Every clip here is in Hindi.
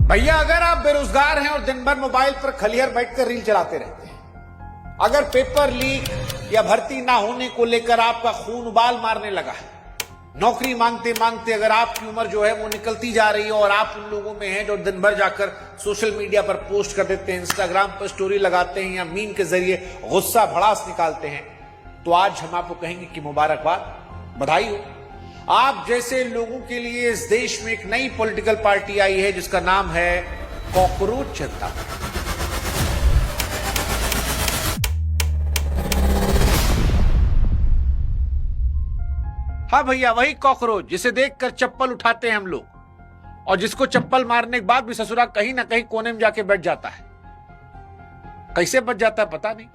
भैया अगर आप बेरोजगार हैं और दिन भर मोबाइल पर खलिहर बैठकर रील चलाते रहते हैं, अगर पेपर लीक या भर्ती ना होने को लेकर आपका खून उबाल मारने लगा है, नौकरी मांगते मांगते अगर आपकी उम्र जो है वो निकलती जा रही है और आप उन लोगों में हैं जो दिन भर जाकर सोशल मीडिया पर पोस्ट कर देते हैं, इंस्टाग्राम पर स्टोरी लगाते हैं या मीम के जरिए गुस्सा भड़ास निकालते हैं, तो आज हम आपको कहेंगे कि मुबारकबाद, बधाई हो। आप जैसे लोगों के लिए इस देश में एक नई पॉलिटिकल पार्टी आई है जिसका नाम है कॉकरोच जनता। हाँ भैया, वही कॉकरोच जिसे देखकर चप्पल उठाते हैं हम लोग और जिसको चप्पल मारने के बाद भी ससुरा कहीं ना कहीं कोने में जाके बैठ जाता है। कैसे बच जाता है पता नहीं,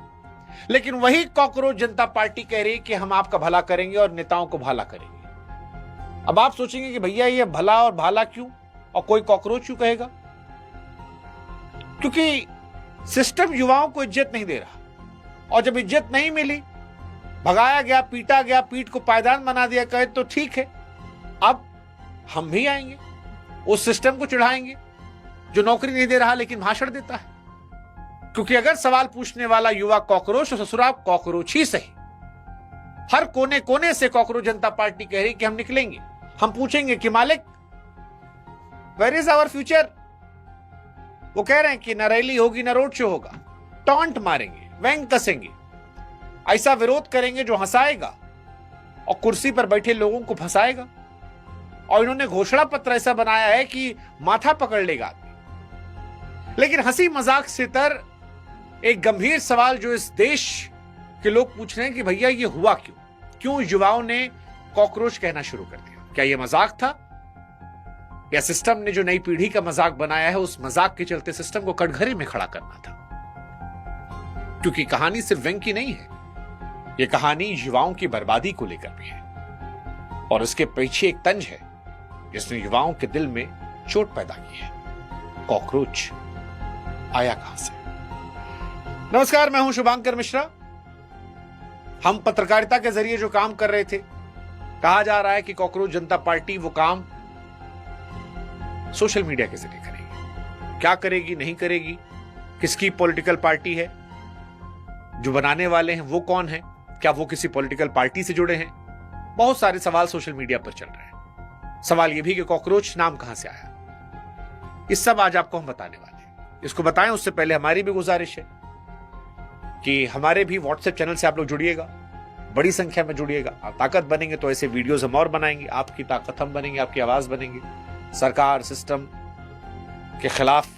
लेकिन वही कॉकरोच जनता पार्टी कह रही है कि हम आपका भला करेंगे और नेताओं को भला करेंगे। अब आप सोचेंगे कि भैया ये भला और भाला क्यों और कोई कॉकरोच क्यों कहेगा? क्योंकि सिस्टम युवाओं को इज्जत नहीं दे रहा और जब इज्जत नहीं मिली, भगाया गया, पीटा गया, पीठ को पायदान बना दिया, कहे तो ठीक है, अब हम भी आएंगे, उस सिस्टम को चिढ़ाएंगे जो नौकरी नहीं दे रहा लेकिन भाषण देता है। क्योंकि अगर सवाल पूछने वाला युवा कॉकरोच तो ससुरा कॉकरोच ही सही। हर कोने कोने से कॉकरोच जनता पार्टी कह रही कि हम निकलेंगे, हम पूछेंगे कि मालिक वेयर इज आवर फ्यूचर। वो कह रहे हैं कि न रैली होगी न रोड शो होगा, टॉन्ट मारेंगे, व्यंग कसेंगे, ऐसा विरोध करेंगे जो हंसाएगा और कुर्सी पर बैठे लोगों को फंसाएगा। और इन्होंने घोषणा पत्र ऐसा बनाया है कि माथा पकड़ लेगा आदमी। लेकिन हंसी मजाक से तर एक गंभीर सवाल जो इस देश के लोग पूछ रहे हैं कि भैया ये हुआ क्यों युवाओं ने कॉकरोच कहना शुरू कर दिया? क्या ये मजाक था या सिस्टम ने जो नई पीढ़ी का मजाक बनाया है उस मजाक के चलते सिस्टम को कटघरे में खड़ा करना था? क्योंकि कहानी सिर्फ व्यंग की नहीं है, ये कहानी युवाओं की बर्बादी को लेकर भी है और इसके पीछे एक तंज है जिसने युवाओं के दिल में चोट पैदा की है। कॉकरोच आया कहां से? नमस्कार, मैं हूं शुभांकर मिश्रा। हम पत्रकारिता के जरिए जो काम कर रहे थे, कहा जा रहा है कि कॉकरोच जनता पार्टी वो काम सोशल मीडिया के जरिए करेगी। क्या करेगी, नहीं करेगी, किसकी पॉलिटिकल पार्टी है, जो बनाने वाले हैं वो कौन है, क्या वो किसी पॉलिटिकल पार्टी से जुड़े हैं? बहुत सारे सवाल सोशल मीडिया पर चल रहे हैं। सवाल यह भी कि कॉकरोच नाम कहां से आया, इस सब आज आपको हम बताने वाले हैं। इसको बताएं उससे पहले हमारी भी गुजारिश है कि हमारे भी व्हाट्सएप चैनल से आप लोग जुड़िएगा, बड़ी संख्या में जुड़िएगा। आप ताकत बनेंगे तो ऐसे वीडियोस हम और बनाएंगे, आपकी ताकत हम बनेंगे, आपकी आवाज बनेंगे। सरकार सिस्टम के खिलाफ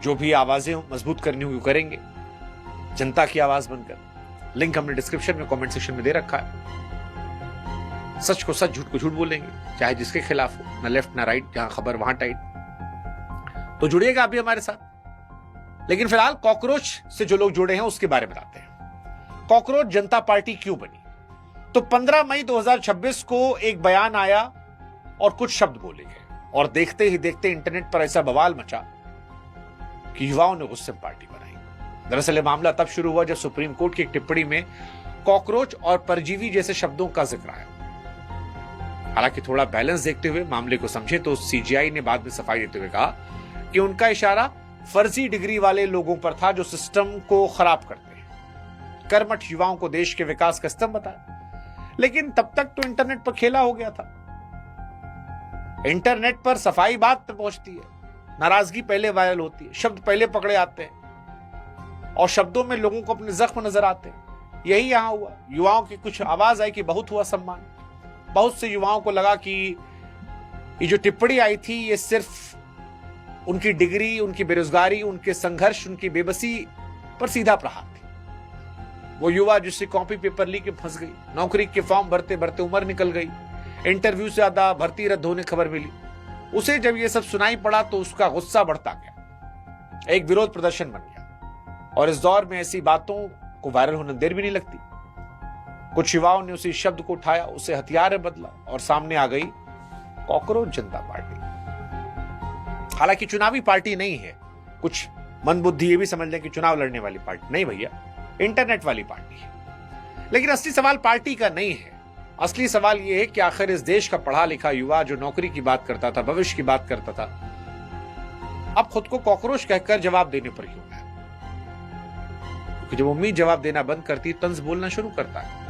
जो भी आवाजें मजबूत करनी होगी करेंगे, जनता की आवाज बनकर। लिंक हमने डिस्क्रिप्शन में, कमेंट सेक्शन में दे रखा है। सच को सच, झूठ को झूठ बोलेंगे, चाहे जिसके खिलाफ हो, ना लेफ्ट ना राइट, जहां खबर वहां टाइट। तो जुड़िएगा आप भी हमारे साथ। लेकिन फिलहाल कॉकरोच से जो लोग जुड़े हैं उसके बारे में बताते हैं। कॉकरोच जनता पार्टी क्यों बनी? तो 15 मई 2026 को एक बयान आया और कुछ शब्द बोले गए और देखते ही देखते इंटरनेट पर ऐसा बवाल मचा कि युवाओं ने गुस्से में पार्टी बनाई। दरअसल यह मामला तब शुरू हुआ जब सुप्रीम कोर्ट की एक टिप्पणी में कॉकरोच और परजीवी जैसे शब्दों का जिक्र आया। हालांकि थोड़ा बैलेंस देखते हुए मामले को समझे तो सीजीआई ने बाद में सफाई देते हुए कहा कि उनका इशारा फर्जी डिग्री वाले लोगों पर था जो सिस्टम को खराब करते हैं, कर्मठ युवाओं को देश के विकास का स्तंभ बताया। लेकिन तब तक तो इंटरनेट पर खेला हो गया था। इंटरनेट पर सफाई बात पे पहुंचती है, नाराजगी पहले वायरल होती है, शब्द पहले पकड़े आते हैं और शब्दों में लोगों को अपने जख्म नजर आते हैं। यही यहां हुआ। युवाओं की कुछ आवाज आई कि बहुत हुआ सम्मान। बहुत से युवाओं को लगा कि ये जो टिप्पणी आई थी ये सिर्फ उनकी डिग्री, उनकी बेरोजगारी, उनके संघर्ष, उनकी बेबसी पर सीधा प्रहार थी। वो युवा जिससे कॉपी पेपर लीक में फंस गई, नौकरी के फॉर्म भरते भरते उम्र निकल गई, इंटरव्यू से ज्यादा भर्ती रद्द होने खबर मिली, उसे जब ये सब सुनाई पड़ा तो उसका गुस्सा बढ़ता गया, एक विरोध प्रदर्शन बन गया। और इस दौर में ऐसी बातों को वायरल होने देर भी नहीं लगती। कुछ युवाओं ने उसी शब्द को उठाया, उसे हथियार में बदला और सामने आ गई कॉकरोच जनता पार्टी। हालांकि चुनावी पार्टी नहीं है, कुछ मंदबुद्धि ये भी समझ लें कि चुनाव लड़ने वाली पार्टी नहीं भैया, इंटरनेट वाली पार्टी है। लेकिन असली सवाल पार्टी का नहीं है। असली सवाल यह है कि आखिर इस देश का पढ़ा लिखा युवा जो नौकरी की बात करता था, भविष्य की बात करता था, अब खुद को कॉकरोच कहकर जवाब देने पर क्यों है? क्योंकि जब उम्मीद जवाब देना बंद करती है, तंज बोलना शुरू करता है।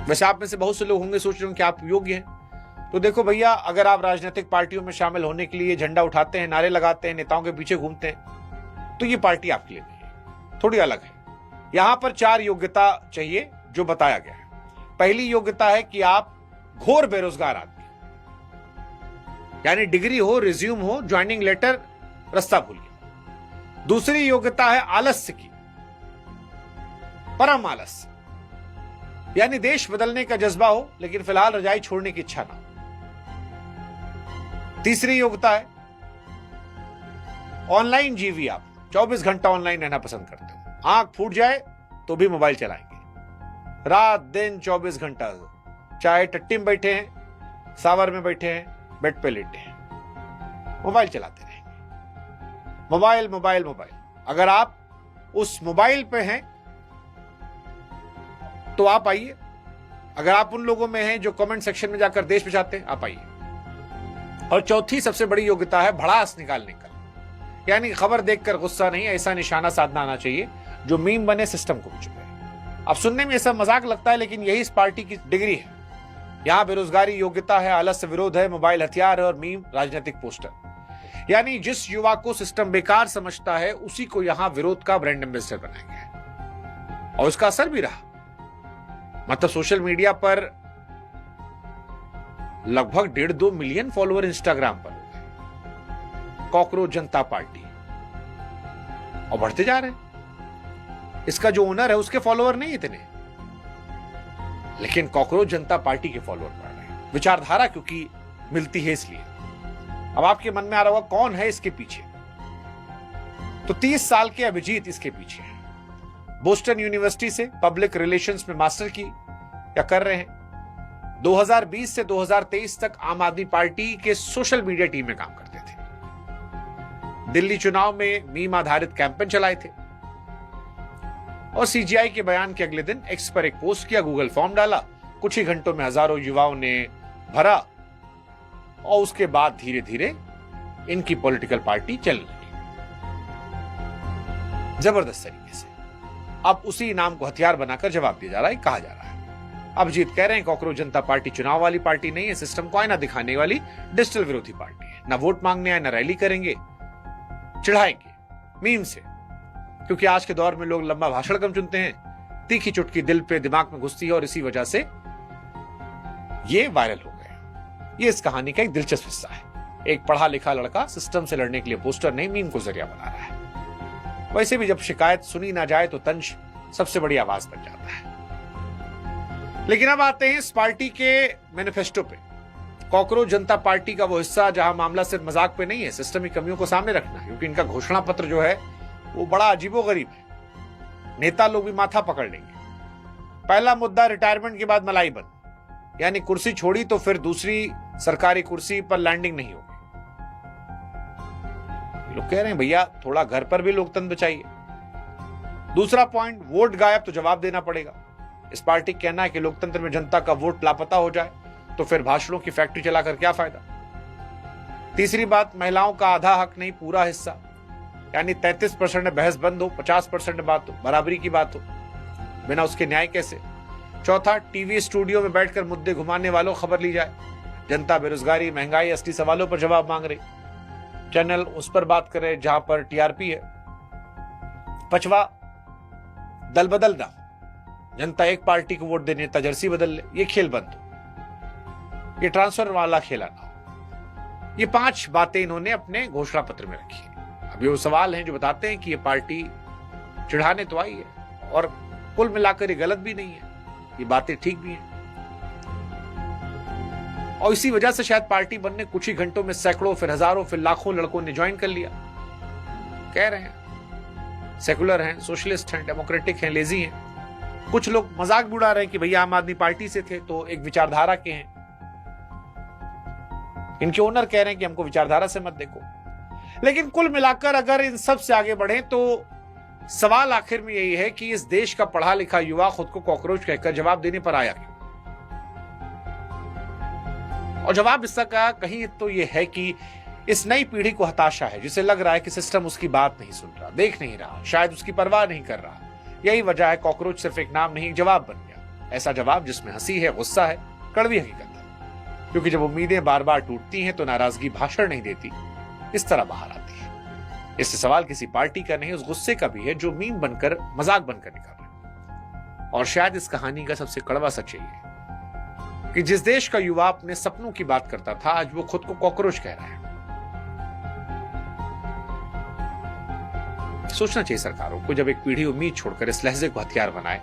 वैसे आप में से बहुत से लोग होंगे सोच रहे होंगे कि आप योग्य हैं। तो देखो भैया, अगर आप राजनीतिक पार्टियों में शामिल होने के लिए झंडा उठाते हैं, नारे लगाते हैं, नेताओं के पीछे घूमते हैं, तो ये पार्टी आपके लिए नहीं है, थोड़ी अलग है। यहां पर 4 योग्यता चाहिए जो बताया गया है। पहली योग्यता है कि आप घोर बेरोजगार आदमी, यानी डिग्री हो, रिज्यूम हो, ज्वाइनिंग लेटर, रास्ता भूल गया। दूसरी योग्यता है आलस्य की, परम आलस्य, यानी देश बदलने का जज्बा हो लेकिन फिलहाल रजाई छोड़ने की इच्छा ना हो। तीसरी योग्यता है ऑनलाइन जीवी, आप 24 घंटा ऑनलाइन रहना पसंद करते हो, आंख फूट जाए तो भी मोबाइल चलाएंगे, रात दिन 24 घंटा, चाहे टट्टी में बैठे हैं, सावर में बैठे हैं, बेड पे लेटे हैं, मोबाइल चलाते रहेंगे। Mobile mobile mobile. अगर आप उस मोबाइल पे हैं तो आप आइए। अगर आप उन लोगों में हैं जो कमेंट सेक्शन में जाकर देश बचाते हैं, आप आइए। और चौथी सबसे बड़ी योग्यता है भड़ास निकालने का, यानी खबर देखकर गुस्सा नहीं, ऐसा निशाना साधना आना चाहिए जो मीम बने, सिस्टम को भी चुके। अब सुनने में ऐसा मजाक लगता है, लेकिन यही इस पार्टी की डिग्री है। यहां बेरोजगारी योग्यता है, आलस्य विरोध है, मोबाइल हथियार है और मीम राजनीतिक पोस्टर। यानी जिस युवा को सिस्टम बेकार समझता है, उसी को यहां विरोध का ब्रांड एम्बेसडर बनाया गया है और उसका असर भी रहा। मतलब सोशल मीडिया पर लगभग 1.5-2 मिलियन फॉलोअर इंस्टाग्राम पर हो गए। कॉकरोच जनता पार्टी, और बढ़ते जा रहे हैं। इसका जो ओनर है उसके फॉलोअर नहीं इतने, लेकिन कॉकरोच जनता पार्टी के फॉलोअर बढ़ रहे हैं। विचारधारा क्योंकि मिलती है इसलिए। अब आपके मन में आ रहा होगा कौन है इसके पीछे, तो 30 साल के अभिजीत इसके पीछे है। बोस्टन यूनिवर्सिटी से पब्लिक रिलेशंस में मास्टर की या कर रहे हैं। 2020 से 2023 तक आम आदमी पार्टी के सोशल मीडिया टीम में काम करते थे। दिल्ली चुनाव में मीम आधारित कैंपेन चलाए थे और सीजीआई के बयान के अगले दिन एक्स पर एक पोस्ट किया, गूगल फॉर्म डाला, कुछ ही घंटों में हजारों युवाओं ने भरा और उसके बाद धीरे धीरे इनकी पॉलिटिकल पार्टी चल रही जबरदस्त तरीके से। अब उसी इनाम को हथियार बनाकर जवाब दिया जा रहा है, कहा जा रहा है। अभिजीत कह रहे हैं कॉकरोच जनता पार्टी चुनाव वाली पार्टी नहीं है, सिस्टम को आईना दिखाने वाली डिजिटल विरोधी पार्टी है। ना वोट मांगने आए, ना रैली करेंगे, चिढ़ाएंगे मीम से, क्योंकि आज के दौर में लोग लंबा भाषण कम चुनते हैं, तीखी चुटकी दिल पे दिमाग में घुसती है और इसी वजह से ये वायरल हो गए। ये इस कहानी का एक दिलचस्प हिस्सा है। एक पढ़ा लिखा लड़का सिस्टम से लड़ने के लिए पोस्टर नहीं, मीम को जरिया बना रहा है। वैसे भी जब शिकायत सुनी ना जाए तो तंज सबसे बड़ी आवाज बन जाता है। लेकिन अब आते हैं इस पार्टी के मैनिफेस्टो पे। कॉकरोच जनता पार्टी का वो हिस्सा जहां मामला सिर्फ मजाक पे नहीं है, सिस्टम की कमियों को सामने रखना है, क्योंकि इनका घोषणा पत्र जो है वो बड़ा अजीबोगरीब है। नेता लोग भी माथा पकड़ लेंगे। पहला मुद्दा रिटायरमेंट के बाद मलाई बंद, यानी कुर्सी छोड़ी तो फिर दूसरी सरकारी कुर्सी पर लैंडिंग नहीं होगी। लोग कह रहे हैं भैया थोड़ा घर पर भी लोकतंत्र चाहिए। दूसरा पॉइंट, वोट गायब तो जवाब देना पड़ेगा। इस पार्टी का कहना है कि लोकतंत्र में जनता का वोट लापता हो जाए तो फिर भाषणों की फैक्ट्री चलाकर क्या फायदा। तीसरी बात, महिलाओं का आधा हक नहीं पूरा हिस्सा, यानी 33% में बहस बंद हो, 50% में बात हो, बराबरी की बात हो, बिना उसके न्याय कैसे। चौथा, टीवी स्टूडियो में बैठकर मुद्दे घुमाने वालों खबर ली जाए। जनता बेरोजगारी, महंगाई, असली सवालों पर जवाब मांग रही, चैनल उस पर बात करे जहां पर टीआरपी है। पांचवा, दल बदल ना, जनता एक पार्टी को वोट दे, नेता जर्सी बदल ले, ये खेल बंद हो, ये ट्रांसफर वाला खेला ना हो। ये 5 बातें इन्होंने अपने घोषणा पत्र में रखी है। अब ये वो सवाल हैं जो बताते हैं कि ये पार्टी चिढ़ाने तो आई है और कुल मिलाकर ये गलत भी नहीं है, ये बातें ठीक भी हैं। और इसी वजह से शायद पार्टी बनने कुछ ही घंटों में सैकड़ों, फिर हजारों, फिर लाखों लड़कों ने ज्वाइन कर लिया। कह रहे हैं सेकुलर हैं, सोशलिस्ट हैं, डेमोक्रेटिक हैं, लेजी हैं। कुछ लोग मजाक भी उड़ा रहे हैं कि भैया आम आदमी पार्टी से थे तो एक विचारधारा के हैं। इनके ओनर कह रहे हैं कि हमको विचारधारा से मत देखो। लेकिन कुल मिलाकर अगर इन सब से आगे बढ़े तो सवाल आखिर में यही है कि इस देश का पढ़ा लिखा युवा खुद को कॉकरोच कहकर जवाब देने पर आया क्यों। और जवाब इसका कहीं तो यह है कि इस नई पीढ़ी को हताशा है, जिसे लग रहा है कि सिस्टम उसकी बात नहीं सुन रहा, देख नहीं रहा, शायद उसकी परवाह नहीं कर रहा। यही वजह है कॉकरोच सिर्फ एक नाम नहीं, एक जवाब बन गया। ऐसा जवाब जिसमें हंसी है, गुस्सा है, कड़वी हकीकत है। क्योंकि जब उम्मीदें बार बार टूटती हैं तो नाराजगी भाषण नहीं देती, इस तरह बाहर आती है। इससे सवाल किसी पार्टी का नहीं, उस गुस्से का भी है जो मीम बनकर, मजाक बनकर निकल रहा है। और शायद इस कहानी का सबसे कड़वा सच यही है कि जिस देश का युवा अपने सपनों की बात करता था, आज वो खुद को कॉकरोच कह रहा है। सोचना चाहिए सरकारों को, जब एक पीढ़ी उम्मीद छोड़कर इस लहजे को हथियार बनाए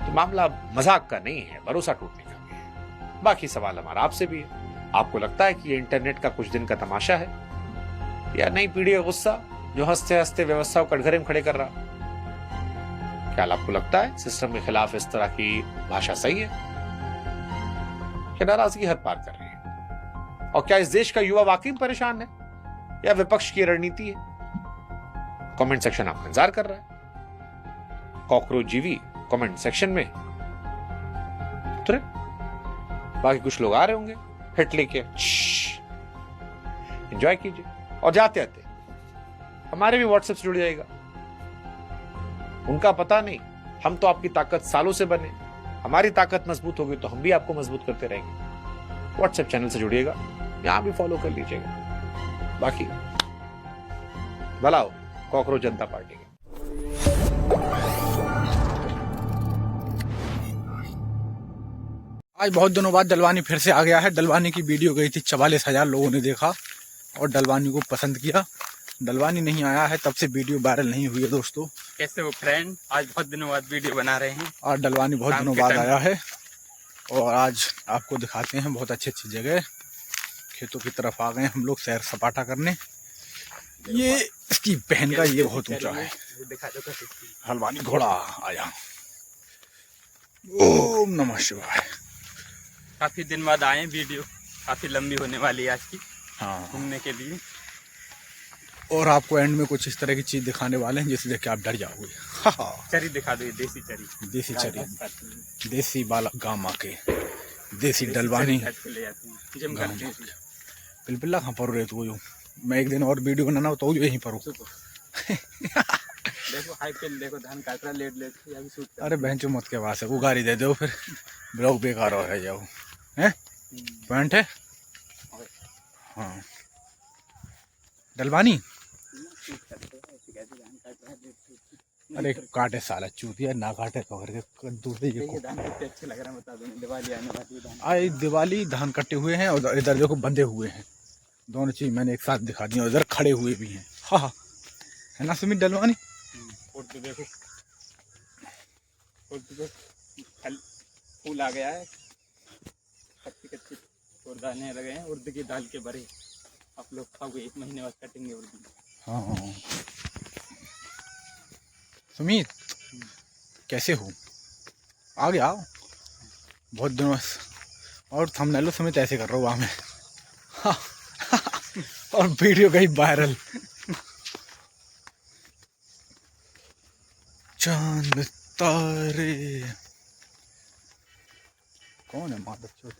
तो मामला मजाक का नहीं है, भरोसा टूटने का भी है। बाकी सवाल हमारा आपसे भी है, आपको लगता है कि ये इंटरनेट का कुछ दिन का तमाशा है, या नई पीढ़ी का गुस्सा जो हंसते हंसते व्यवस्था को कटघरे में खड़े कर रहा? क्या आपको लगता है सिस्टम के खिलाफ इस तरह की भाषा सही है, क्या नाराजगी हद पार कर रही है? और क्या इस देश का युवा वाकई में परेशान है, या विपक्ष की रणनीति है? कमेंट सेक्शन आपका इंतजार कर रहा है। कॉकरोच जीवी कमेंट सेक्शन में उतरे, बाकी कुछ लोग आ रहे होंगे हिट लेके, एंजॉय कीजिए। और जाते आते हमारे भी व्हाट्सएप से जुड़ जाएगा। उनका पता नहीं, हम तो आपकी ताकत सालों से बने, हमारी ताकत मजबूत होगी तो हम भी आपको मजबूत करते रहेंगे। व्हाट्सएप चैनल से जुड़िएगा, यहां भी फॉलो कर लीजिएगा। बाकी भला हो कॉकरोच जनता पार्टी के। आज बहुत दिनों बाद डलवानी फिर से आ गया है। डलवानी की वीडियो गई थी, 44,000 लोगों ने देखा और डलवानी को पसंद किया। डलवानी नहीं आया है तब से वीडियो वायरल नहीं हुई है दोस्तों। कैसे हो फ्रेंड? आज बहुत दिनों बाद वीडियो बना रहे हैं और डलवानी बहुत दिनों बाद आया है और आज आपको दिखाते हैं बहुत अच्छी अच्छी जगह। खेतों की तरफ आ गए हम लोग सैर सपाटा करने। ये इसकी बहन का ये बहुत ऊंचा है। हलवानी घोड़ा आया। ओम नमः शिवाय। काफी दिन बाद आए, वीडियो काफी लंबी होने वाली है आज की। हाँ, घूमने के लिए। और आपको एंड में कुछ इस तरह की चीज दिखाने वाले हैं जिसे देख के आप डर जाओगे। चरी दिखा दो, ये देसी चरी। देसी चरी, देसी बाला गामा के देसी डलवानी बिल्कुल कहाँ पर रहे तू? मैं एक दिन और वीडियो बनाना हो तो यहीं पर हूँ। देखो हाई पे देखो, धान काट रहा लेट अभी शूट। अरे बहन चो मत के पास है, वो गाड़ी दे दो फिर ब्लॉग बेकार हो रह जाओ। हैं पॉइंट है। हाँ डलवानी। अरे काटे साला चूतिया, ना काटे पकड़ के दूसरे धान कितने अच्छे लग रहा है बता दो। दिवाली आने वाली है, आई दिवाली धान कटे हुए हैं और इधर देखो बंधे हुए हैं। दोनों चीज मैंने एक साथ दिखा दी और इधर खड़े हुए भी हैं। हाँ है ना सुमित डलवानी? तो देखो फूल आ गया है, कच्ची कच्ची और दाने लगे हैं। उर्द की दाल के बड़े आप लोग खाओगे, 1 महीने बाद कटेंगे उर्द। हाँ सुमित कैसे हो? आ गया बहुत दिनों और थंबनेल सुमित ऐसे कर रहा हूँ मैं। हाँ। और वीडियो गई वायरल। चांद तारे कौन है? मादर चौथ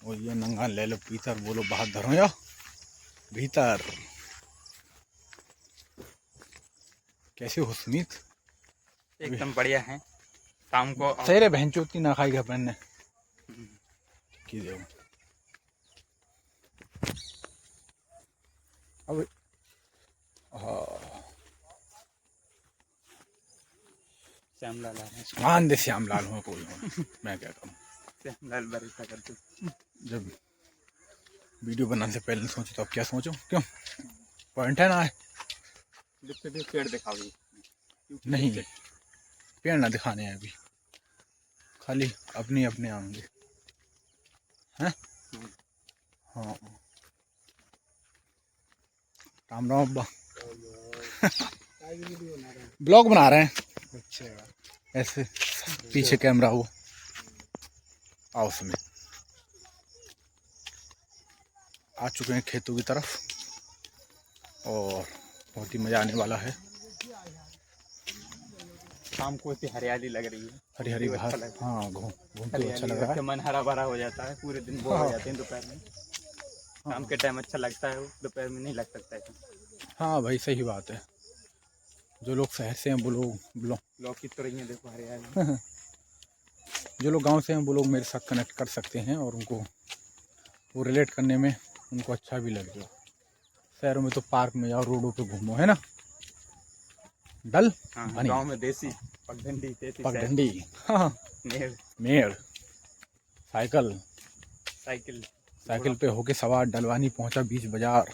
और ये नंगा ले लो भीतर, बोलो बाहर धरो या भीतर। कैसे हो सुमित? एकदम बढ़िया है। शाम को सही रे बहन चोती ना खाएगा अपन ने की दे अब। श्यामलाल आ रहे हैं। मान दे श्यामलाल हो कोई हो, मैं क्या करूं। श्यामलाल बरिस्ता करते। जब वीडियो बनाने से पहले सोचो तो अब क्या सोचो? क्यों पॉइंट है ना है? पेड़ दिखाओगे? नहीं पेड़ ना दिखाने हैं अभी, खाली अपने अपने आएंगे हैं। हाँ राम राम अब्बा। ब्लॉग बना रहे हैं। अच्छा ऐसे पीछे कैमरा हो। आओ समय आ चुके हैं खेतों की तरफ और बहुत ही मज़ा आने वाला है। शाम को इतनी हरियाली लग रही है, हरी हरी अच्छा घास। लग रहा है। हाँ, घूमते हुए अच्छा हरियाली लग रहा देख के है। मन हरा भरा हो जाता है, पूरे दिन बोर हो हाँ। जाते हैं दोपहर में। शाम के टाइम अच्छा लगता है, वो दोपहर में नहीं लग सकता है। हाँ भाई, सही बात है। जो लोग शहर से हैं वो लोग लोग की तुरैया देखो हरियाली। जो लोग गांव से हैं वो लोग मेरे साथ कनेक्ट कर सकते हैं और उनको वो रिलेट करने में उनको अच्छा भी लगेगा। शहरों में तो पार्क में जाओ, रोडों पे घूमो, है ना। डल हाँ, बनी गाँव में देसी पगडंडी, देसी पगडंडी, हाँ, मेड़, मेड़, साइकिल साइकिल पे होके सवार डलवानी पहुंचा बीच बाजार।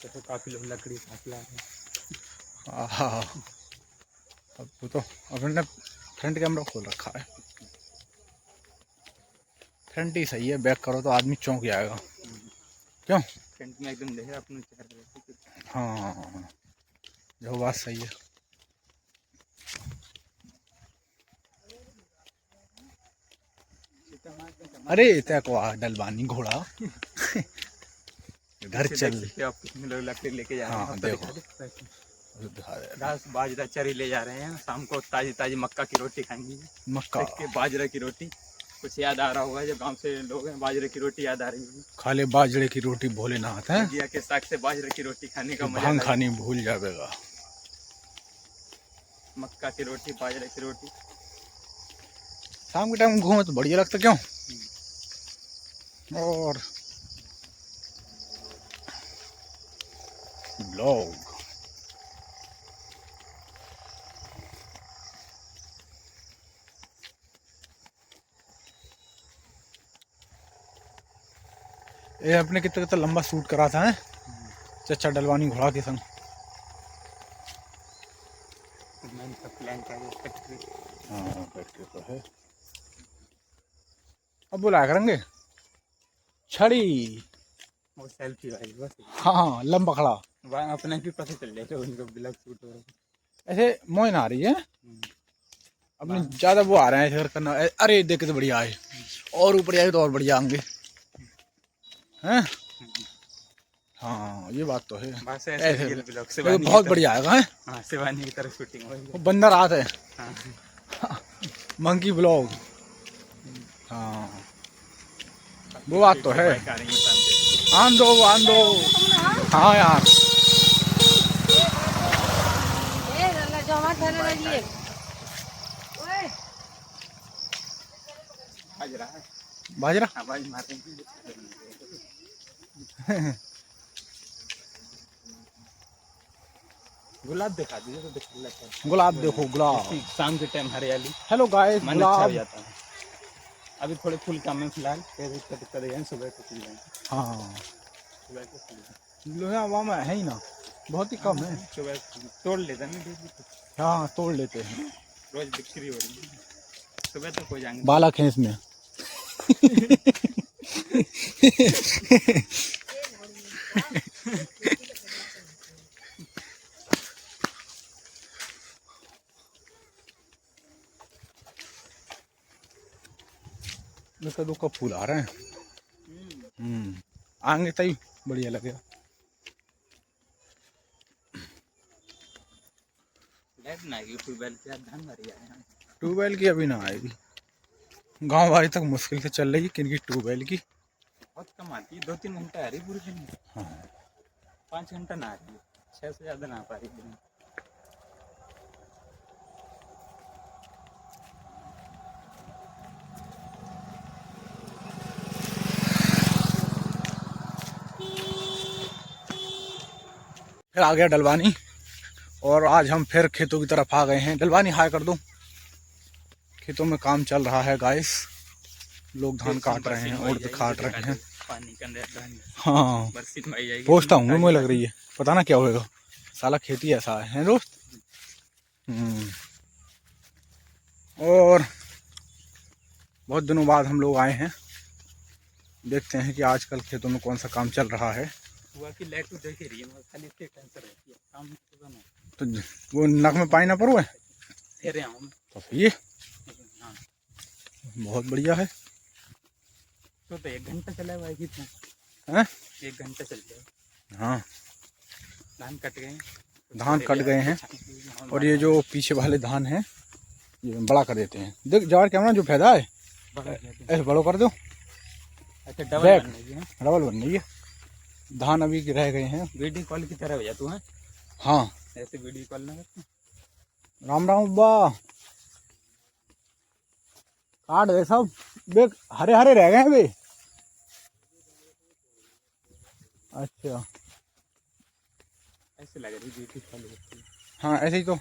तो काफी लोग लकड़ी काट ला रहे हैं। आहा, अब वो तो अपने फ्रंट कैमरा खोल रखा है। फ्रंट ही सही है, बैक करो तो आदमी चौंक जाएगा। क्यों? फ्रंट में एकदम देख अपने चेहरे। हाँ, जो बात सही है। अरे तय को डलवानी घोड़ा घर चल। आप कितने लोग लकड़ी लेके जा रहे हैं। हाँ, अब तो देखो। दिखा दे। घास बाजरा चरी ले जा रहे हैं, शाम को ताजी ताजी मक्का की रोटी खाएंगे। मक्का के बाजरा की रोटी कुछ याद आ रहा होगा, जब गांव से लोग हैं बाजरे की रोटी याद आ रही है। खा ले बाजरे की रोटी भोलेनाथ है, भुजिया के साग से बाजरे की रोटी खाने का मजा भांग अलग है। खानी भूल जाएगा। मक्का की रोटी, बाजरे की रोटी। शाम के टाइम घूमे तो बढ़िया लगता, क्यों। और ब्लॉग ये अपने कितना कितना लंबा शूट करा था है चचा डलवानी घोड़ा के संग। मैंने तो प्लान किया है फैक्ट्री। हाँ, फैक्ट्री तो है। अब बुलाया करेंगे छड़ी। वो सेल्फी वाली बस। हाँ, लंबा खड़ा। वहाँ अपने भी पता चल जाएगा उनको ब्लॉग शूट हो रहा है। ऐसे मोइन आ रही है अपने, ज्यादा वो आ रहे हैं शेयर करना। अरे देख तो बढ़िया है, और ऊपर जाए तो और बढ़िया आएंगे हैं। हाँ, ये बात तो है। बस ऐसे ऐसे रियल ब्लॉग से तो बहुत बढ़िया आएगा है। हाँ, शिवानी की तरह शूटिंग होगी। वो बंदर आते है, हाँ, मंकी ब्लॉग। हाँ, वो बात तो है। आंदो हाँ यार, बाजरा आवाज मार रही है। गुलाब दिखा दीजिए तो दिखने लगता है। गुलाब देखो, गुलाब शाम के टाइम हरियाली, हेलो गाइस, मन अच्छा हो गुलाब। जाता है। अभी थोड़े फूल कम है फिलहाल, फिर करेंगे सुबह को फूल जाएंगे। हाँ, सुबह को फूल लोहा वहाँ में है ही ना, बहुत ही कम है। सुबह तोड़ लेते हैं ना, हाँ, तोड़ लेते हैं, रोज बिक्री हो रही है। सुबह तो कोई जाएंगे बाला खेस में। कद्दू का फूल आ रहे हैं। आएंगे तभी बढ़िया लगेगा। लाइट ना आएगी ट्यूबवेल की, धान भर गया। ट्यूबवेल की अभी ना आएगी, गांव वाली तक मुश्किल से चल रही है, किनकी ट्यूबवेल की बहुत कम आती है, 2-3 घंटा आ रही पूरे दिन में। हाँ, 5 घंटा ना आ रही है, 6 से ज्यादा ना आ पा रही दिन में। फिर आ गया डलवानी और आज हम फिर खेतों की तरफ आ गए हैं। डलवानी हाय कर दो। खेतों में काम चल रहा है गाइस, लोग धान काट रहे हैं, उड़द काट रहे हैं। पानी के अंदर हाँ, बरसीत में आई जाएगी। पोछता हूँ मुझे लग रही है, पता ना क्या होएगा, साला खेती ऐसा है दोस्त। और बहुत दिनों बाद हम लोग आए हैं, देखते हैं कि आजकल खेतों में कौन सा काम चल रहा है। हुआ कि लाइट तो देख ही रही है, मगर खाली इसके टेंशन रहती है काम तो ना। तो वो नक में पानी ना पड़ो है फिर यहाँ में तो ये हाँ, बहुत बढ़िया है। तो 1 घंटा चला हुआ है कितना हैं? 1 घंटा चल जाए। हाँ, धान कट गए हैं। धान कट गए हैं और ये जो पीछे वाले धान हैं ये बड़ा कर देते हैं। देख ज्वार कैमरा जो फायदा है ऐसे बड़ो कर दो। अच्छा डबल बैक। बनने की है। डबल बन रही है। धान अभी रह गए हैं। वीडियो कॉल की तरह भैया तू है हाँ ऐसे वीडियो कॉल ना करते। राम राम बा काट दे सब। देख हरे हरे रह गए हैं वे। अच्छा ऐसे लग रही वीडियो कॉल होती है। हाँ ऐसे ही तो।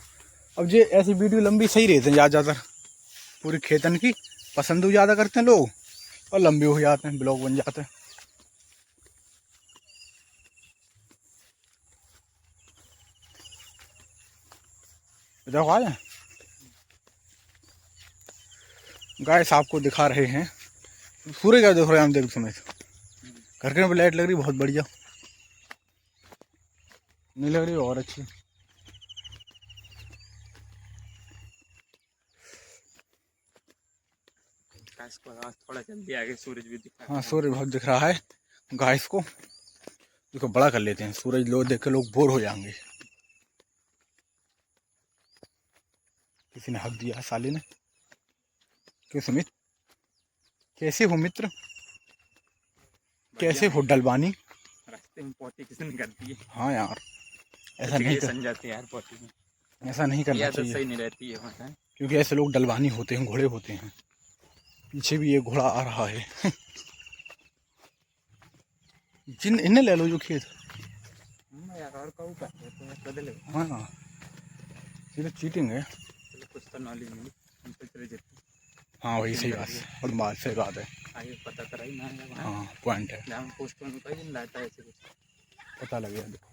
अब ये ऐसी वीडियो लंबी सही रहते हैं ज़्यादातर। पूरी खेतन की पसंद भी ज़्यादा करते हैं लोग और लंबे हो जाते हैं ब्लॉग बन जाते हैं। देखो आए गाइस आपको दिखा रहे हैं सूर्य क्या देख रहे हैं हम देख समय घर के में लाइट लग रही बहुत बढ़िया नहीं लग रही और अच्छी। इसको आज थोड़ा जल्दी आगे सूरज भी दिखा। हाँ सूर्य बहुत दिख रहा है। गाइस को देखो बड़ा कर लेते हैं सूरज लो देख के लोग बोर हो जाएंगे। किसी ने हक दिया साले ने। क्यों सुमित कैसे हो मित्र कैसे हो डलवानी। रास्ते में पोटी किसने कर दी है। हाँ यार ऐसा नहीं सम जाते हैं यार पोटी में। ऐसा नहीं करना आदत चाहिए सही नहीं रहती है वहाँ। क्योंकि ऐसे लोग डलवानी होते हैं घोड़े होते हैं। पीछे भी ये घोड़ा आ रहा है जिन इन्हें ले लो जो खेत। यार और कहूँ का तो बदले। हाँ ये तो चीटिंग है। कुछ तो नॉलेज मिली हम तो चले जाते। हाँ वही सही बात है और बात सही बात है। आगे पता करा ही ना है। हाँ पॉइंट है जहाँ पोस्ट में कहीं लाता है ऐसे कुछ पता लग गया।